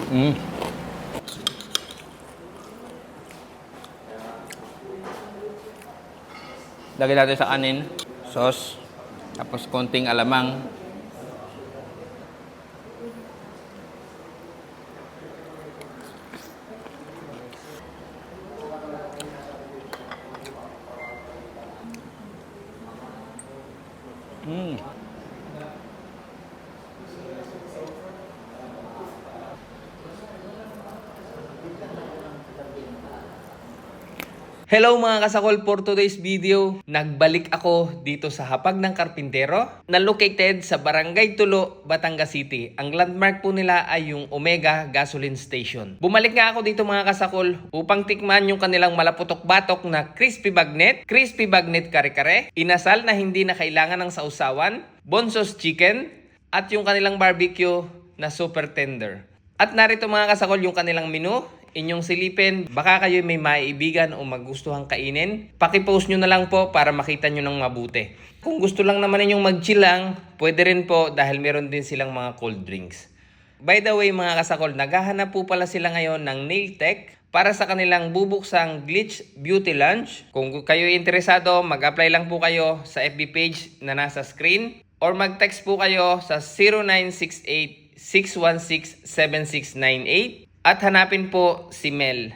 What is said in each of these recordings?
Mm. Lagay natin sa kanin, sauce, tapos konting alamang. Mm. Hello mga kasakol, for today's video, nagbalik ako dito sa Hapag ng Karpintero na located sa Barangay Tulo, Batangas City. Ang landmark po nila ay yung Omega Gasoline Station. Bumalik nga ako dito mga kasakol upang tikman yung kanilang malaputok-batok na crispy bagnet kare-kare, inasal na hindi na kailangan ng sausawan, bonsos chicken, at yung kanilang barbecue na super tender. At narito mga kasakol yung kanilang menu. Inyong silipin, baka kayo may maiibigan o magustuhang kainin, pakipost nyo na lang po para makita nyo ng mabuti. Kung gusto lang naman ninyong mag-chill lang, pwede rin po dahil meron din silang mga cold drinks. By the way mga kasakol, naghahanap po pala sila ngayon ng nail tech para sa kanilang bubuksang Glitch Beauty Lounge. Kung kayo interesado, mag-apply lang po kayo sa FB page na nasa screen or mag-text po kayo sa 0968 616 7698 at hanapin po si Mel.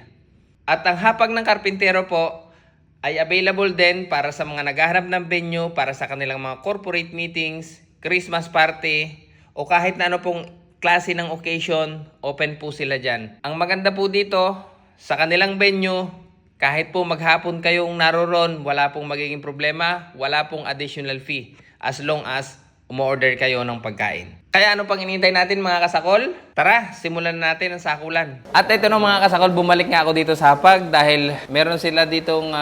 At ang Hapag ng Karpintero po ay available din para sa mga naghahanap ng venue para sa kanilang mga corporate meetings, Christmas party, o kahit na ano pong klase ng occasion, open po sila dyan. Ang maganda po dito, sa kanilang venue, kahit po maghapon kayong naroon, wala pong magiging problema, wala pong additional fee as long as umorder kayo ng pagkain. Kaya ano pang inintay natin mga kasakol? Tara, simulan natin ang sakulan. At ito na mga kasakol, bumalik nga ako dito sa Hapag dahil meron sila ditong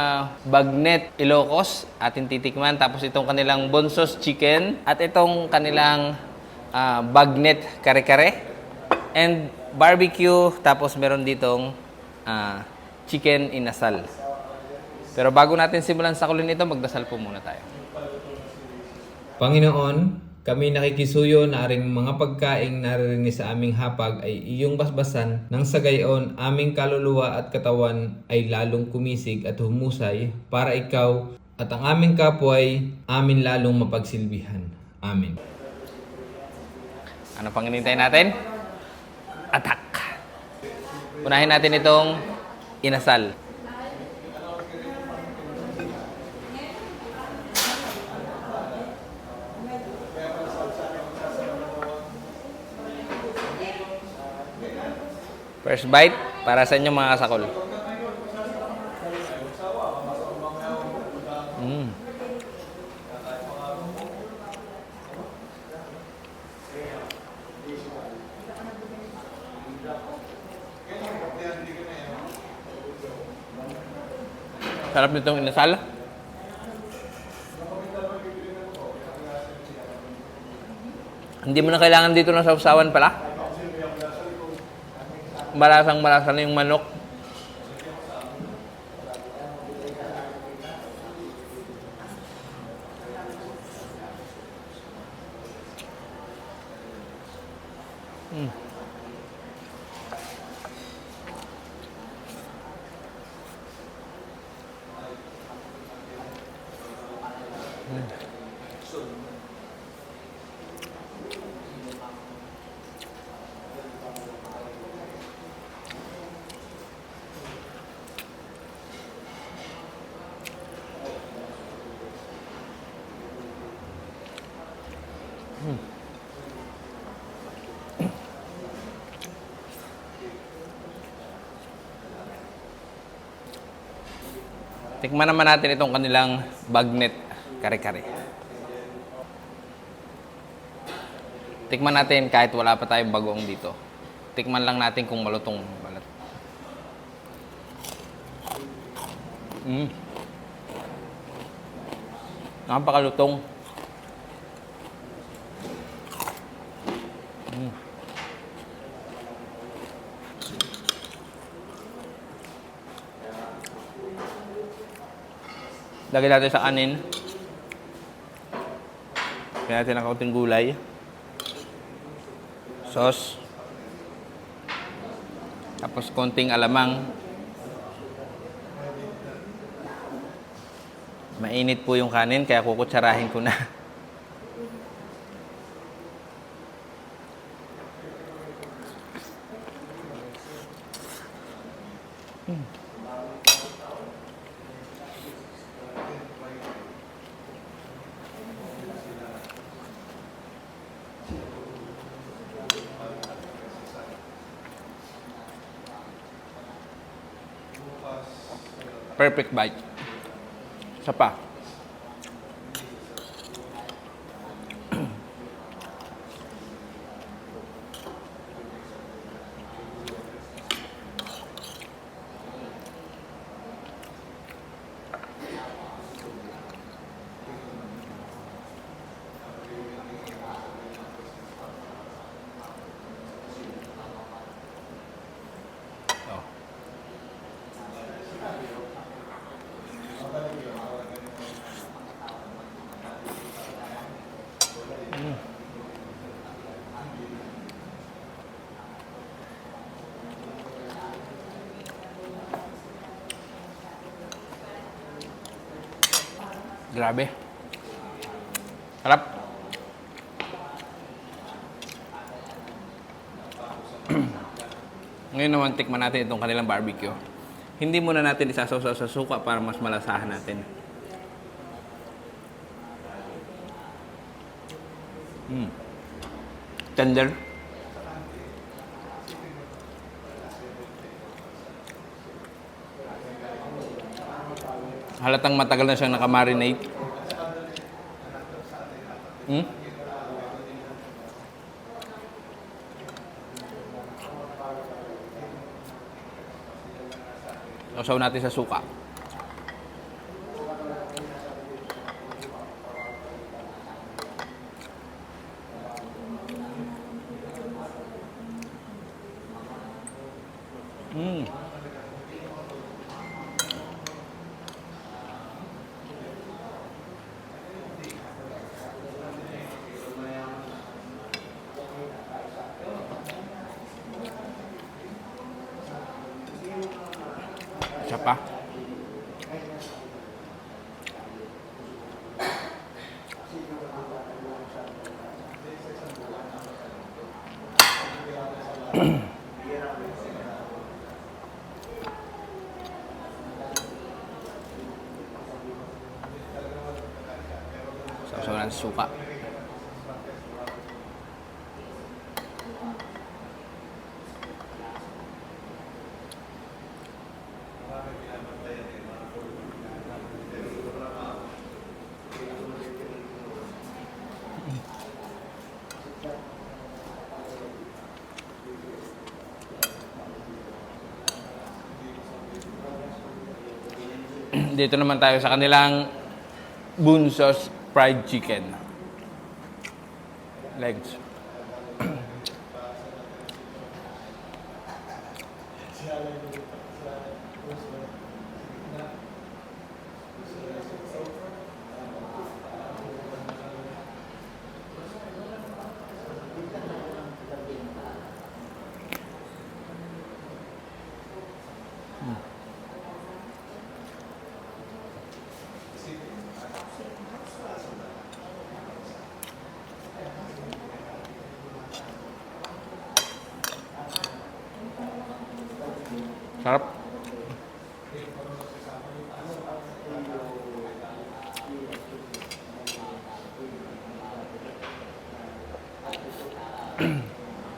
bagnet Ilocos ating titikman. Tapos itong kanilang bonsos chicken at itong kanilang bagnet kare-kare and barbecue. Tapos meron ditong chicken inasal. Pero bago natin simulan sakulin ito, magdasal po muna tayo. Panginoon, kami nakikisuyo na aring mga pagkaing naririnig sa aming hapag ay iyong basbasan nang sa gayon aming kaluluwa at katawan ay lalong kumisig at humusay para ikaw at ang aming kapwa ay amin lalong mapagsilbihan. Amen. Ano pang hinintay natin? Attack! Unahin natin itong inasal. First bite para sa inyo mga kasakol. Sarap nitong inasal. Hindi mo na kailangan dito ng sausawan pala. Malasang-malasa na yung manok. Tikman naman natin itong kanilang bagnet kare-kare. Tikman natin kahit wala pa tayong bagoong dito. Tikman lang natin kung malutong balat. Napakalutong. Lagyan natin sa kanin. Lagyan natin ng kaunting gulay. Sauce. Tapos konting alamang. Mainit po yung kanin kaya kukutsarahin ko na. Perfect bite. Isa pa. Grabe. Sarap. Ngayon naman tikman natin itong kanilang barbecue. Hindi muna natin isasawsaw sa suka para mas malasahan natin. Tender. Halatang matagal na siyang nakamarinate. Sausaw natin sa suka. Isa pa. Sausaw natin sa suka. Dito naman tayo sa kanilang Bunsos fried chicken. Legs. Sarap.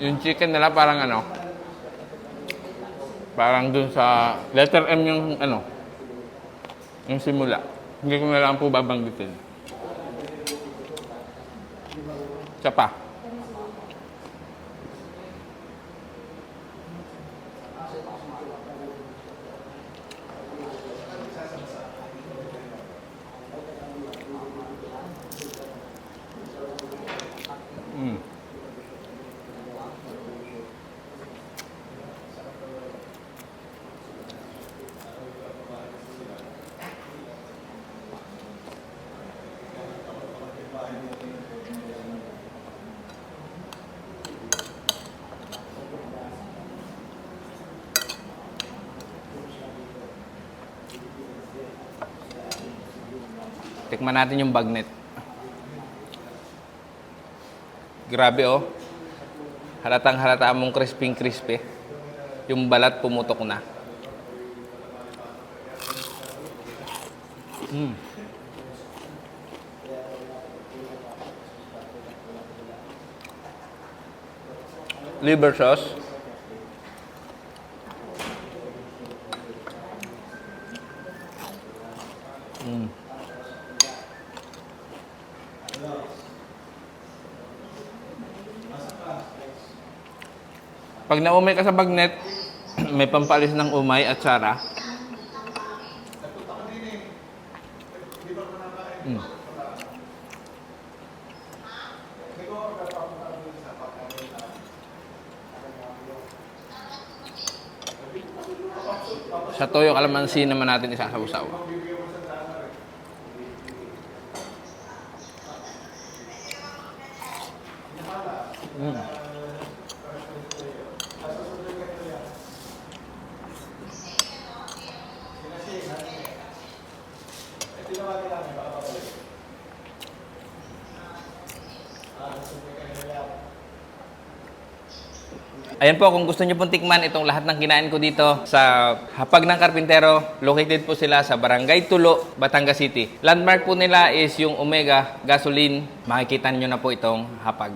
Yung chicken nila parang ano, parang dun sa letter M yung ano, yung simula. Hindi ko na lang po babanggitin. Isa pa. Tikman natin yung bagnet. Grabe oh. Halatang halata mong crispy. Yung balat pumutok na. Liver sauce. Pag naumay ka sa bagnet, may pampalis ng umay at sara. Sa toyo kalamansi naman natin isasaw-saw. Ayan po, kung gusto niyo pong tikman itong lahat ng kinain ko dito sa Hapag ng Karpintero, located po sila sa Barangay Tulo, Batangas City. Landmark po nila is yung Omega Gasoline. Makikita niyo na po itong hapag.